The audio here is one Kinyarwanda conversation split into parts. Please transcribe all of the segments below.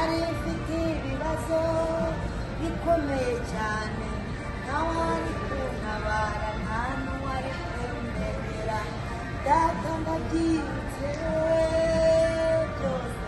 nari mfite ibibazo bikomeye cyane, ntawari kuntabara, nta n'uwari kundengera. Data ndabyibutse byose,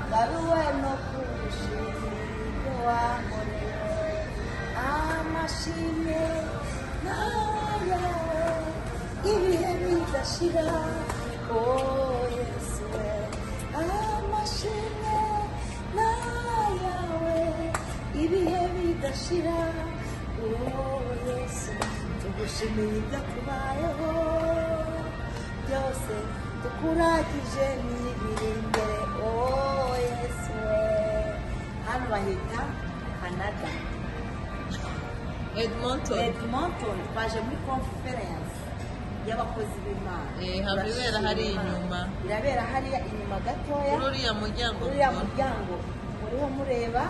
ngaruwe no kugushimira ibyo wankoreye. Amashimwe n'ayawe ibihe bidashira, oh Yesu we. Amashimwe n'ayawe ibihe bidashira, oh Yesu. Tugushimiye ibyakubayeho byose, tukuragije n'ibiri imbere, oh Yesu we. Hano bahita Canada, Edmonton. Twaje muri conference y'abakozi b'Imana. Habibera hari inyuma. Irabera hariya inyuma gatoya. Uriya muryango. Muriho mureba.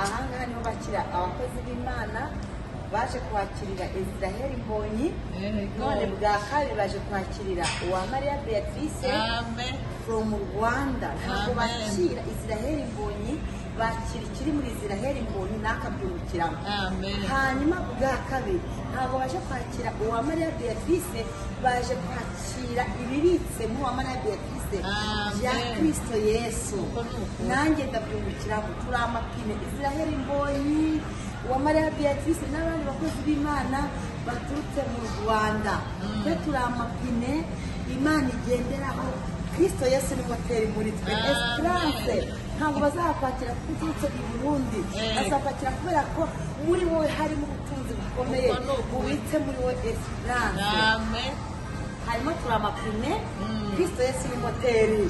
Ahangaha niho bakira abakozi b'Imana baje kwakirira Israel Mbonyi. None bwa kabiri baje kwakirira Uwamariya Beatrice from Rwanda. Ntabwo bakira Israel Mbonyi, bakira ikiri muri Israel Mbonyi n'akabyungukiramo. Hanyuma bwa kabiri ntabwo baje kwakira Uwamariya Beatrice, baje kwakira ibibitse mu Uwamariya Beatrice bya Kristo Yesu. Nanjye ndabyungukiramo. Turi amapine, Israel Mbonyi, Uwamariya Beatrice n'abandi bakozi b'Imana baturutse mu Rwanda. Twe turi amapine Imana igenderaho. Kristo Yesu ni moteri muri twe. Esperance ntabwo bazakwakira kuko uturutse i Burundi, bazakwakira kubera ko muri wowe harimo ubutunzi bukomeye bubitse muri wowe Esperance. Harimo turi amapine, Kristo Yesu ni moteri,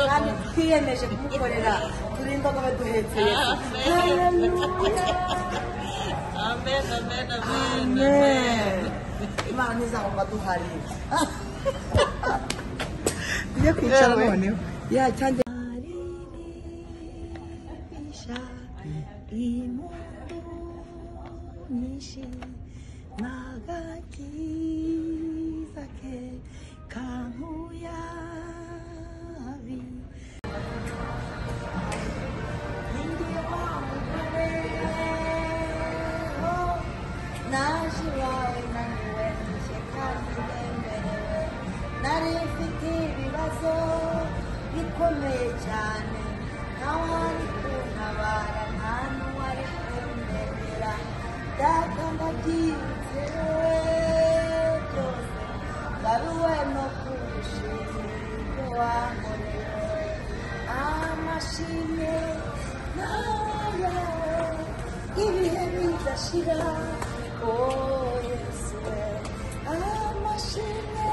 kandi twiyemeje kumukorera, turi indogobe duhetse Yesu. Amen. Imana ntizahomba duhari. Tujye kwicara noneho. Cyane imundu nyinshi n'agakiza ke kankuyabi. Nindiye wa mugore naje iwawe naniwe nje kandi ndemerewe, nari mfite ibibazo bikomeye cyane, ntawari kuntabara, nta n'uwari kundengera. Data ndabyibutse byose, ngaruwe no kugushimira ibyo wankoreye. Amashimwe n'ayawe ibihe bidashira, oh Yesu we. Amashimwe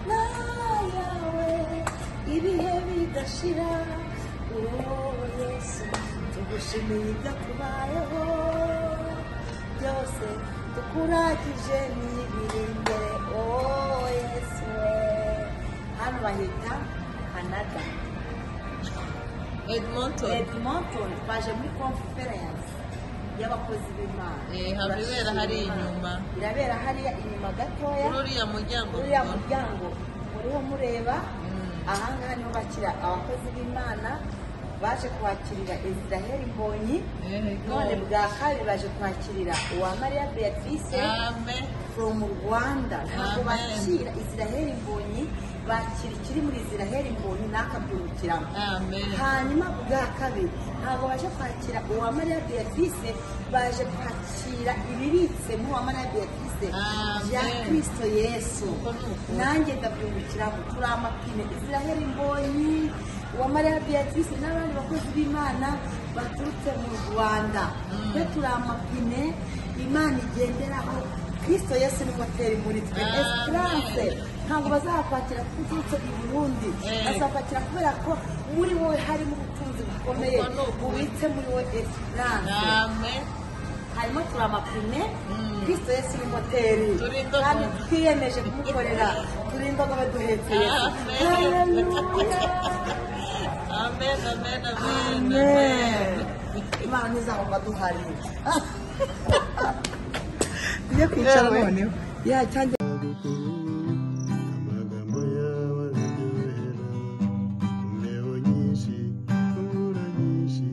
n'ayawe ibihe bidashira, oh Yesu. Tugushimiye ibyakubayeho byose, tukuragije n'ibiri imbere, oh Yesu we. Hano bahita Canada, Edmonton. Twaje muri conference y'abakozi b'Imana. Habibera hari inyuma. Irabera hariya inyuma gatoya. Uriya muryango. Muriho mureba. Ahangaha niho bakira abakozi b'Imana baje kwakirira Israel Mbonyi. None bwa kabiri baje kwakirira Uwamariya Beatrice from Rwanda. Ntabwo bakira Israel Mbonyi, bakira ikiri muri Israel Mbonyi n'akabyungukiramo. Hanyuma bwa kabiri ntabwo baje kwakira Uwamariya Beatrice, baje kwakira ibibitse mu Uwamariya Beatrice bya Kristo Yesu. Nanjye ndabyungukiramo. Turi amapine, Israel Mbonyi, Uwamariya Beatrice n'abandi bakozi b'Imana baturutse mu Rwanda. Twe turi amapine Imana igenderaho. Kristo Yesu ni moteri muri twe. Esperance ntabwo bazakwakira kuko uturutse i Burundi, bazakwakira kubera ko muri wowe harimo ubutunzi bukomeye bubitse muri wowe Esperance. Harimo turi amapine, Kristo Yesu ni moteri, kandi twiyemeje kumukorera, turi indogobe duhetse Yesu. Amen. Imana ntizahomba duhari. Tujye kwicara noneho. Cyane amagambo yawe araryohera, imbeho nyinshi, imvura nyinshi.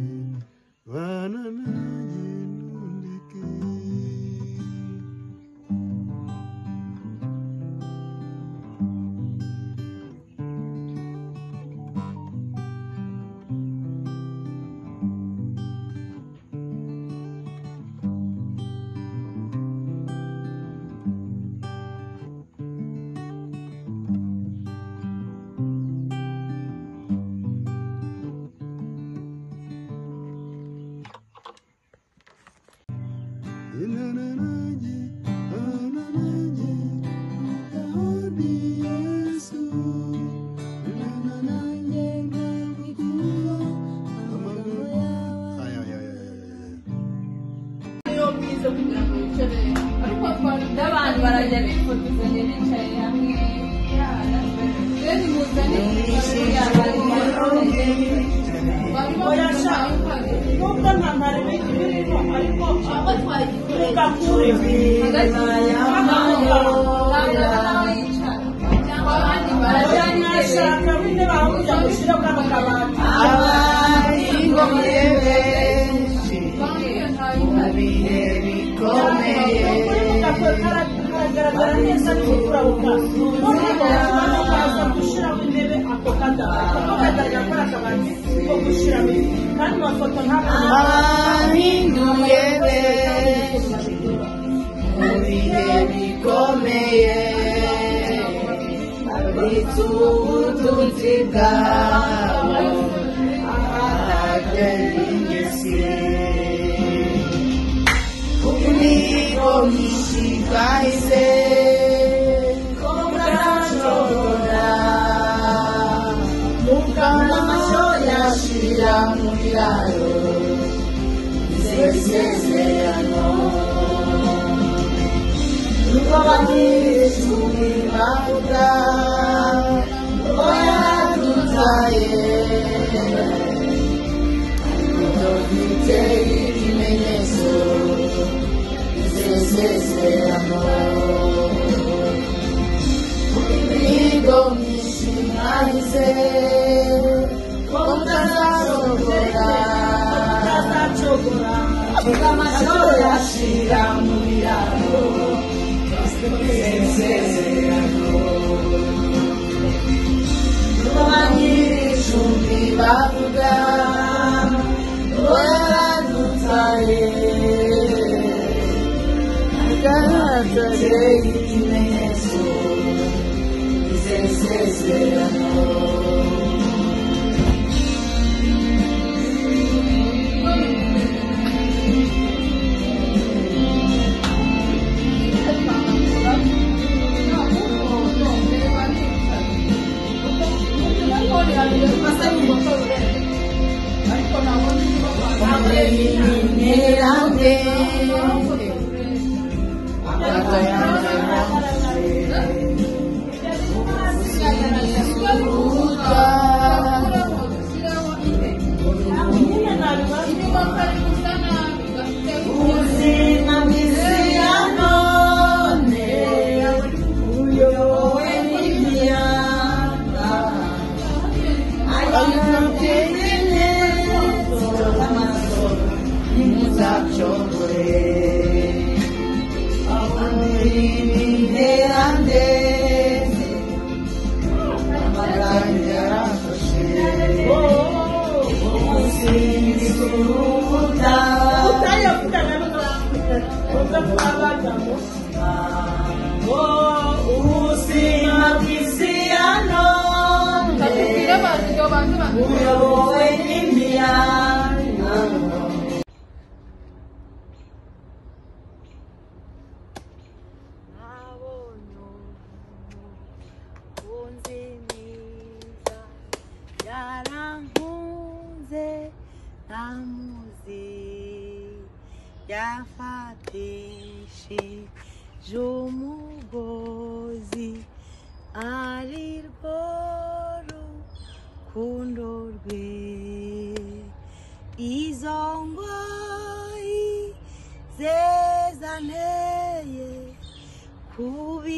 oyasha nubwo nta ntare birimo ariko ugakure barashaka bine bahujya gushyira kano kabati abari ngo murebe ibihe bikomeye karagaragara neza n'ukurabuka noneho bakaza gushyiraho intebe ako kagaragara ko ari akabati ko gushyiramo kandi amafoto ntabwo ahinduye mu bihe bikomeye abitse ubutunzi bwawe ahatari ingesi kuko myinshi kahise ko murashobora mukana amasho yashira mu biraro isezerano nuko abanyeshuri bavuga ngo yadutaye ariko dufite ikimenyetso isezerano imihigo myinshi mwahize ko mutazarogora amashoro yashira mu biraro isezerano abanyeshuri bavuga ngo yaradutaye agaragaje ikimenyetso isezerano yafatishije umugozi ari rwo rukundo rwe izo ngoyi zezanteye kubimbata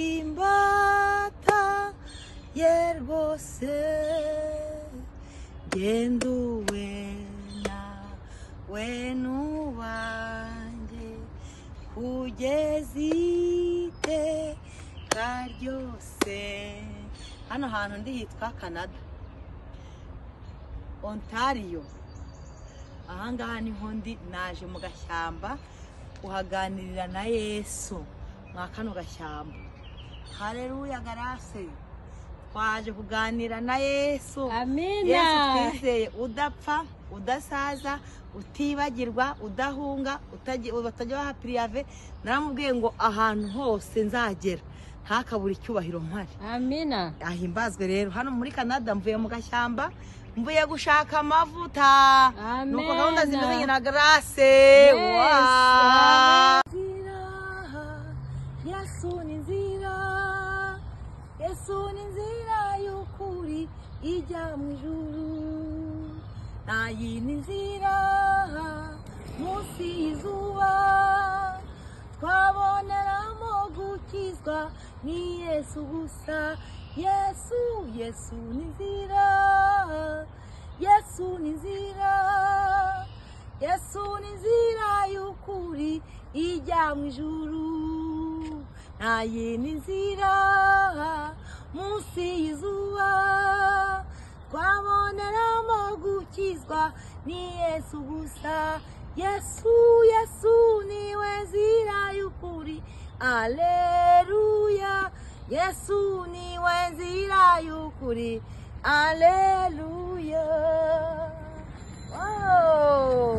ye rwose genduwe nawe nubanjye kugeza iteka ryose. Hano hantu ndi hitwa Canada, Ontario. Ahangaha niho ndi, naje mu gashyamba uhaganirira na Yesu mwa kano gashyamba. Haleluya garase, twaje kuganira na Yesu. Amina. Yesu twizeye, udapfa, udasaza, utibagirwa, udahunga, utajya baha priyave. Naramubwiye ngo ahantu hose nzagera ntakabura icyubahiro mpari. Amina. Ahimbazwe rero. Hano muri Canada mvuye mu gashyamba, mvuye gushaka amavuta. Amen. Nuko gahunda zimeze na Grace. Yes. Wow. Yesu ni nzira y'ukuri ijya mu ijuru. nta yindi nzira munsi y'izuba twaboneramo gukizwa ni Yesu gusa. Yesu, Yesu ni nzira, Yesu ni nzira, Yesu ni nzira y'ukuri ijya mu ijuru. Nta yindi nzira munsi y'izuba twaboneramo gukizwa ni Yesu gusa. Yesu, Yesu niwe nzira y'ukuri. Aleluya. Yesu niwe nzira y'ukuri. Aleluya. Oh,